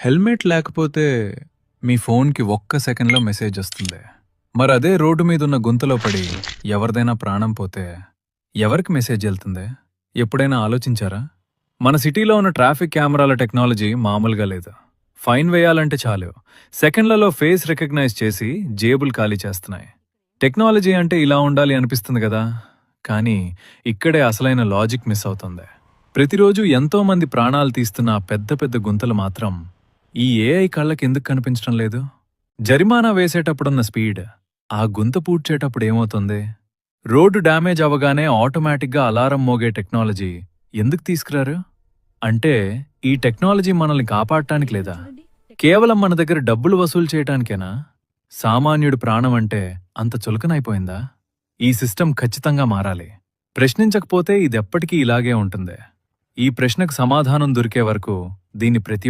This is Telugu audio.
హెల్మెట్ లేకపోతే మీ ఫోన్కి ఒక్క సెకండ్లో మెసేజ్ వస్తుంది. మరి అదే రోడ్డు మీదున్న గుంతలో పడి ఎవరిదైనా ప్రాణం పోతే ఎవరికి మెసేజ్ వెళ్తుంది? ఎప్పుడైనా ఆలోచించారా? మన సిటీలో ఉన్న ట్రాఫిక్ కెమెరాల టెక్నాలజీ మామూలుగా లేదు. ఫైన్ వేయాలంటే చాలు, సెకండ్లలో ఫేస్ రికగ్నైజ్ చేసి జేబులు ఖాళీ చేస్తున్నాయి. టెక్నాలజీ అంటే ఇలా ఉండాలి అనిపిస్తుంది కదా, కానీ ఇక్కడే అసలైన లాజిక్ మిస్ అవుతుంది. ప్రతిరోజు ఎంతో మంది ప్రాణాలు తీస్తున్న ఆ పెద్ద పెద్ద గుంతలు మాత్రం ఈ ఏఐ కళ్ళకి ఎందుకు కనిపించడం లేదు? జరిమానా వేసేటప్పుడున్న స్పీడ్ ఆ గుంత పూడ్చేటప్పుడు ఏమవుతుంది? రోడ్డు డ్యామేజ్ అవ్వగానే ఆటోమేటిక్గా అలారం మోగే టెక్నాలజీ ఎందుకు తీసుకురారు? అంటే ఈ టెక్నాలజీ మనల్ని కాపాడటానికి లేదా, కేవలం మన దగ్గర డబ్బులు వసూలు చేయటానికేనా? సామాన్యుడి ప్రాణం అంటే అంత చులకనైపోయిందా? ఈ సిస్టమ్ ఖచ్చితంగా మారాలి. ప్రశ్నించకపోతే ఇదెప్పటికీ ఇలాగే ఉంటుంది. ఈ ప్రశ్నకు సమాధానం దొరికే వరకు దీన్ని ప్రతి